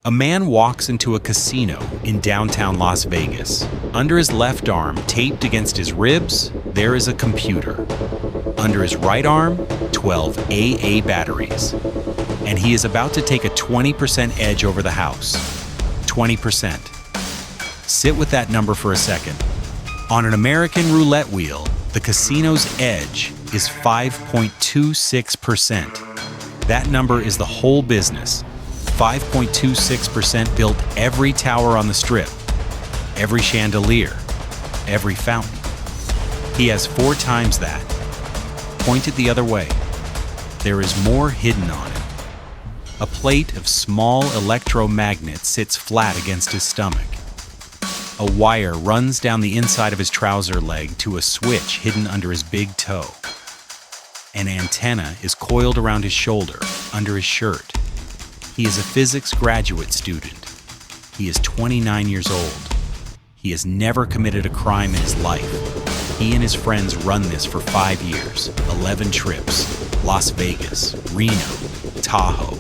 A man walks into a casino in downtown Las Vegas. Under his left arm, taped against his ribs, there is a computer. Under his right arm, 12 AA batteries. And he is about to take a 20% edge over the house. 20%. Sit with that number for a second. On an American roulette wheel, the casino's edge is 5.26%. That number is the whole business. 5.26% built every tower on the strip, every chandelier, every fountain. He has 4 times that. Point it the other way. There is more hidden on it. A plate of small electromagnets sits flat against his stomach. A wire runs down the inside of his trouser leg to a switch hidden under his big toe. An antenna is coiled around his shoulder, under his shirt. He is a physics graduate student. He is 29 years old. He has never committed a crime in his life. He and his friends run this for 5 years, 11 trips, Las Vegas, Reno, Tahoe,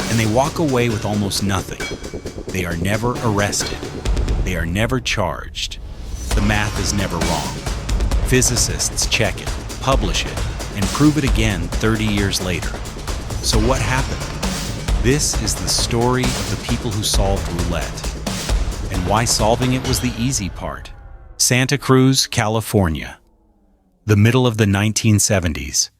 and they walk away with almost nothing. They are never arrested. They are never charged. The math is never wrong. Physicists check it, publish it, and prove it again 30 years later. So what happened? This is the story of the people who solved roulette, and why solving it was the easy part. Santa Cruz, California. The middle of the 1970s.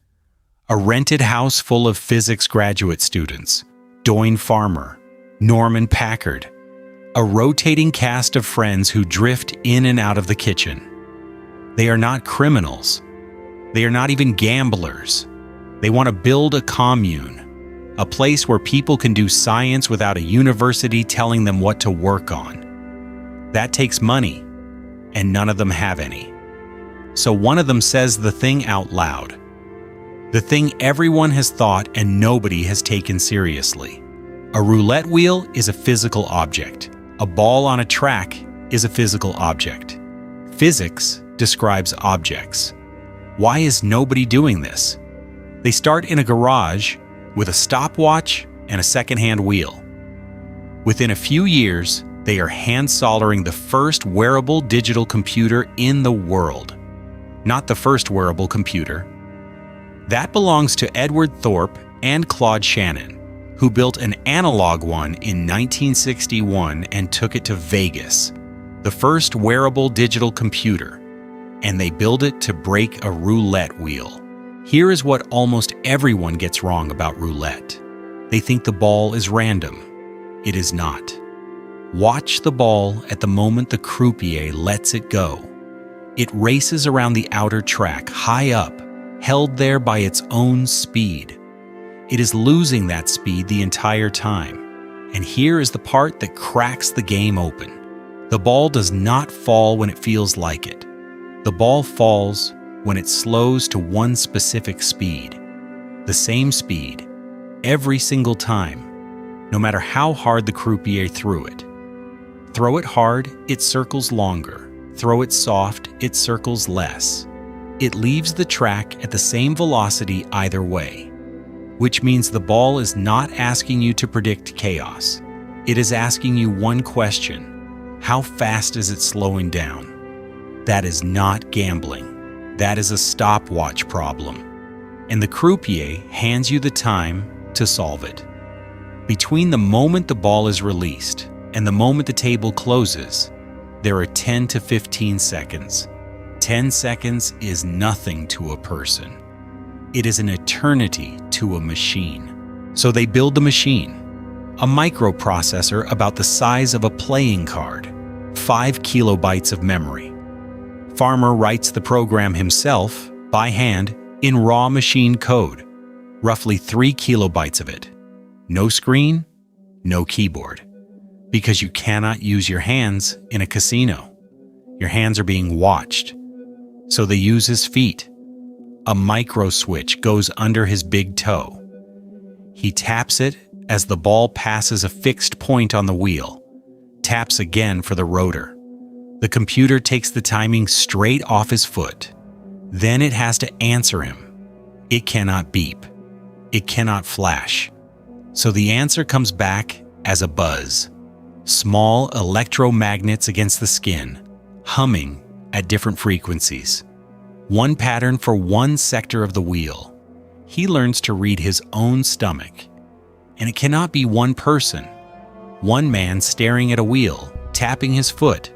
A rented house full of physics graduate students. Doyne Farmer, Norman Packard. A rotating cast of friends who drift in and out of the kitchen. They are not criminals. They are not even gamblers. They want to build a commune. A place where people can do science without a university telling them what to work on. That takes money, and none of them have any. So one of them says the thing out loud. The thing everyone has thought and nobody has taken seriously. A roulette wheel is a physical object. A ball on a track is a physical object. Physics describes objects. Why is nobody doing this? They start in a garage with a stopwatch and a second-hand wheel. Within a few years, they are hand soldering the first wearable digital computer in the world. Not the first wearable computer. That belongs to Edward Thorpe and Claude Shannon, who built an analog one in 1961 and took it to Vegas, the first wearable digital computer, and they build it to break a roulette wheel. Here is what almost everyone gets wrong about roulette. They think the ball is random. It is not. Watch the ball at the moment the croupier lets it go. It races around the outer track, high up, held there by its own speed. It is losing that speed the entire time. And here is the part that cracks the game open. The ball does not fall when it feels like it. The ball falls when it slows to one specific speed. The same speed, every single time, no matter how hard the croupier threw it. Throw it hard, it circles longer. Throw it soft, it circles less. It leaves the track at the same velocity either way, which means the ball is not asking you to predict chaos. It is asking you one question: how fast is it slowing down? That is not gambling. That is a stopwatch problem. And the croupier hands you the time to solve it. Between the moment the ball is released and the moment the table closes, there are 10 to 15 seconds. 10 seconds is nothing to a person. It is an eternity to a machine. So they build the machine, a microprocessor about the size of a playing card, 5 kilobytes of memory. Farmer writes the program himself, by hand, in raw machine code, roughly 3 kilobytes of it. No screen, no keyboard. Because you cannot use your hands in a casino. Your hands are being watched. So they use his feet. A micro switch goes under his big toe. He taps it as the ball passes a fixed point on the wheel. Taps again for the rotor. The computer takes the timing straight off his foot. Then it has to answer him. It cannot beep. It cannot flash. So the answer comes back as a buzz. Small electromagnets against the skin, humming at different frequencies. One pattern for one sector of the wheel. He learns to read his own stomach. And it cannot be one person. One man staring at a wheel, tapping his foot.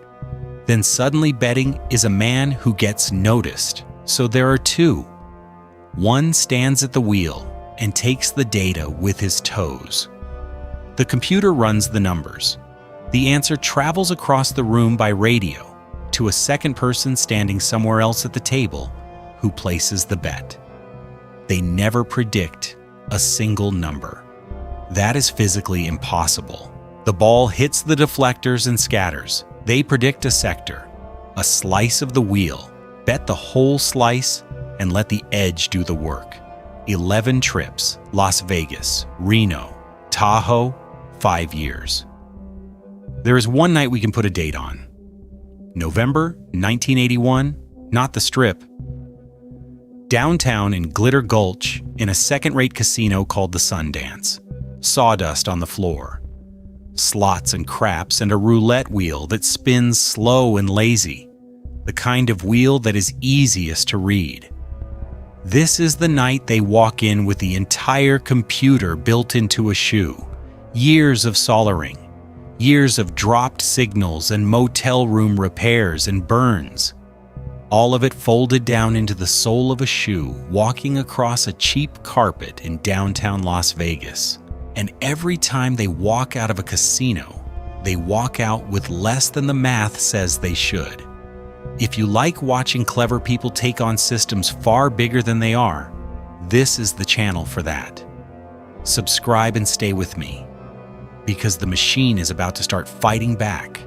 Then suddenly betting is a man who gets noticed. So there are two. One stands at the wheel and takes the data with his toes. The computer runs the numbers. The answer travels across the room by radio to a second person standing somewhere else at the table who places the bet. They never predict a single number. That is physically impossible. The ball hits the deflectors and scatters. They predict a sector, a slice of the wheel. Bet the whole slice and let the edge do the work. 11 trips, Las Vegas, Reno, Tahoe, 5 years. There is one night we can put a date on. November 1981, not the Strip. Downtown in Glitter Gulch, in a second-rate casino called the Sundance. Sawdust on the floor. Slots and craps and a roulette wheel that spins slow and lazy. The kind of wheel that is easiest to read. This is the night they walk in with the entire computer built into a shoe. Years of soldering. Years of dropped signals and motel room repairs and burns. All of it folded down into the sole of a shoe, walking across a cheap carpet in downtown Las Vegas. And every time they walk out of a casino, they walk out with less than the math says they should. If you like watching clever people take on systems far bigger than they are, this is the channel for that. Subscribe and stay with me, because the machine is about to start fighting back.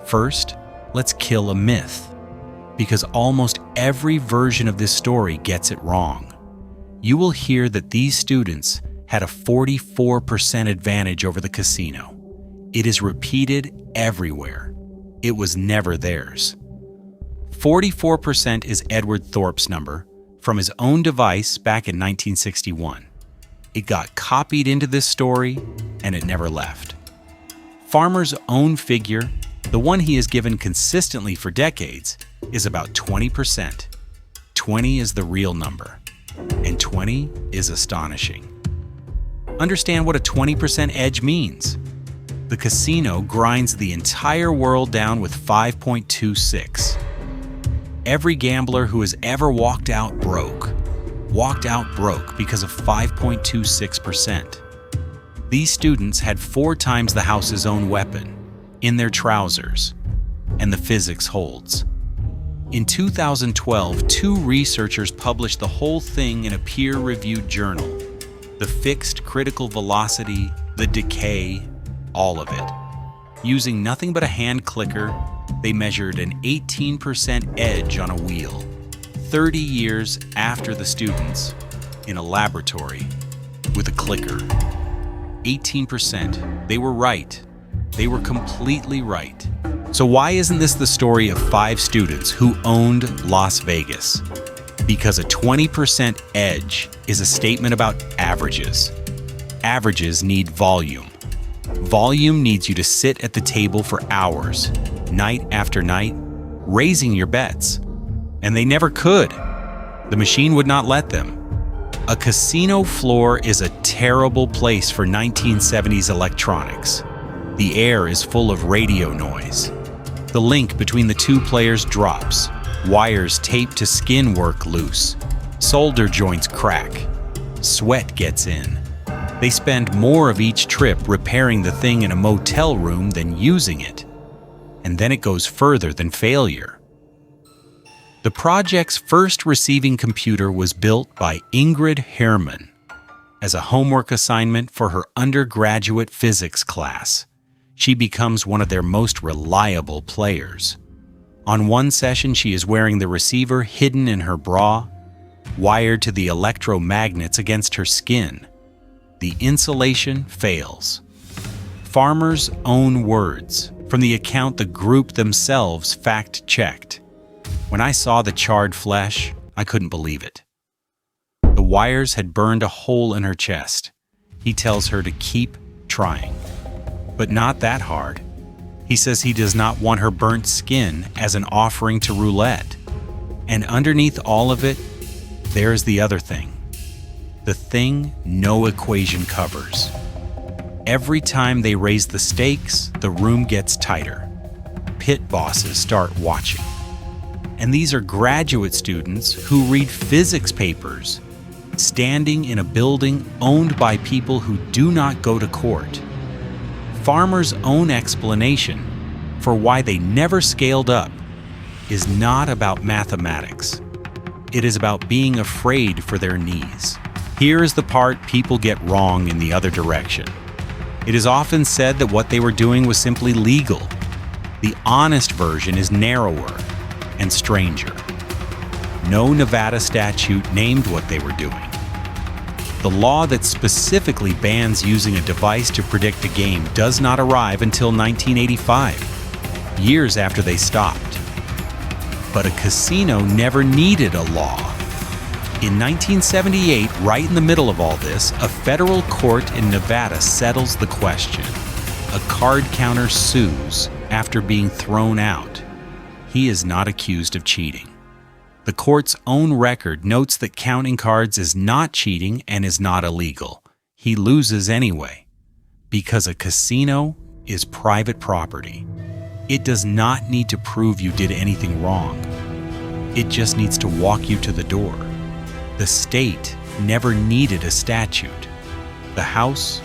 First, let's kill a myth, because almost every version of this story gets it wrong. You will hear that these students had a 44% advantage over the casino. It is repeated everywhere. It was never theirs. 44% is Edward Thorpe's number from his own device back in 1961. It got copied into this story, and it never left. Farmer's own figure, the one he has given consistently for decades, is about 20%. 20 is the real number, and 20 is astonishing. Understand what a 20% edge means. The casino grinds the entire world down with 5.26. Every gambler who has ever walked out broke because of 5.26%. These students had 4 times the house's own weapon in their trousers, and the physics holds. In 2012, 2 researchers published the whole thing in a peer-reviewed journal. The fixed critical velocity, the decay, all of it. Using nothing but a hand clicker, they measured an 18% edge on a wheel, 30 years after the students, in a laboratory, with a clicker. 18%. They were right. They were completely right. So why isn't this the story of 5 students who owned Las Vegas? Because a 20% edge is a statement about averages. Averages need volume. Volume needs you to sit at the table for hours, night after night, raising your bets. And they never could. The machine would not let them. A casino floor is a terrible place for 1970s electronics. The air is full of radio noise. The link between the 2 players drops. Wires taped to skin work loose. Solder joints crack. Sweat gets in. They spend more of each trip repairing the thing in a motel room than using it. And then it goes further than failure. The project's first receiving computer was built by Ingrid Herrmann as a homework assignment for her undergraduate physics class. She becomes one of their most reliable players. On one session, she is wearing the receiver hidden in her bra, wired to the electromagnets against her skin. The insulation fails. Farmer's own words from the account the group themselves fact-checked. When I saw the charred flesh, I couldn't believe it. The wires had burned a hole in her chest. He tells her to keep trying. but not that hard. He says he does not want her burnt skin as an offering to Roulette. And underneath all of it, there's the other thing. The thing no equation covers. Every time they raise the stakes, the room gets tighter. Pit bosses start watching. And these are graduate students who read physics papers, standing in a building owned by people who do not go to court. Farmers' own explanation for why they never scaled up is not about mathematics. It is about being afraid for their knees. Here is the part people get wrong in the other direction. It is often said that what they were doing was simply legal. The honest version is narrower and stranger. No Nevada statute named what they were doing. The law that specifically bans using a device to predict a game does not arrive until 1985, years after they stopped. But a casino never needed a law. In 1978, right in the middle of all this, a federal court in Nevada settles the question. A card counter sues after being thrown out. He is not accused of cheating. The court's own record notes that counting cards is not cheating and is not illegal. He loses anyway, because a casino is private property. It does not need to prove you did anything wrong. It just needs to walk you to the door. The state never needed a statute. The house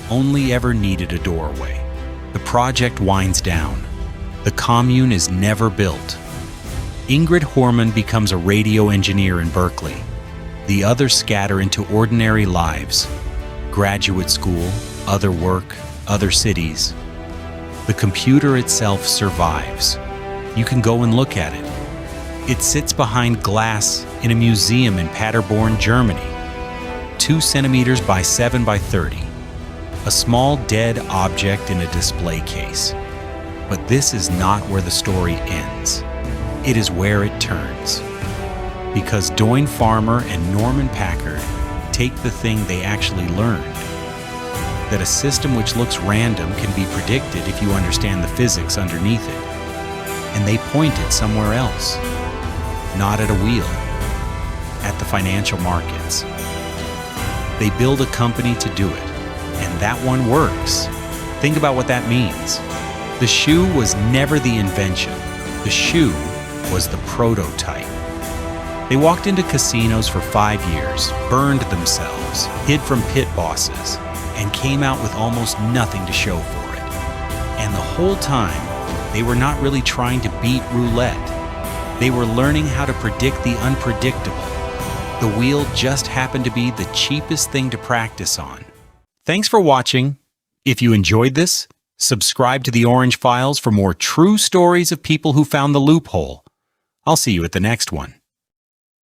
only ever needed a doorway. The project winds down. The commune is never built. Ingrid Horman becomes a radio engineer in Berkeley. The others scatter into ordinary lives. Graduate school, other work, other cities. The computer itself survives. You can go and look at it. It sits behind glass in a museum in Paderborn, Germany. 2 centimeters by 7 by 30. A small dead object in a display case. But this is not where the story ends. It is where it turns. Because Doyne Farmer and Norman Packard take the thing they actually learned. That a system which looks random can be predicted if you understand the physics underneath it. And they point it somewhere else. Not at a wheel. At the financial markets. They build a company to do it. And that one works. Think about what that means. The shoe was never the invention. The shoe was the prototype. They walked into casinos for 5 years, burned themselves, hid from pit bosses, and came out with almost nothing to show for it. And the whole time, they were not really trying to beat Roulette. They were learning how to predict the unpredictable. The wheel just happened to be the cheapest thing to practice on. Thanks for watching. If you enjoyed this, subscribe to the Orange Files for more true stories of people who found the loophole. I'll see you at the next one.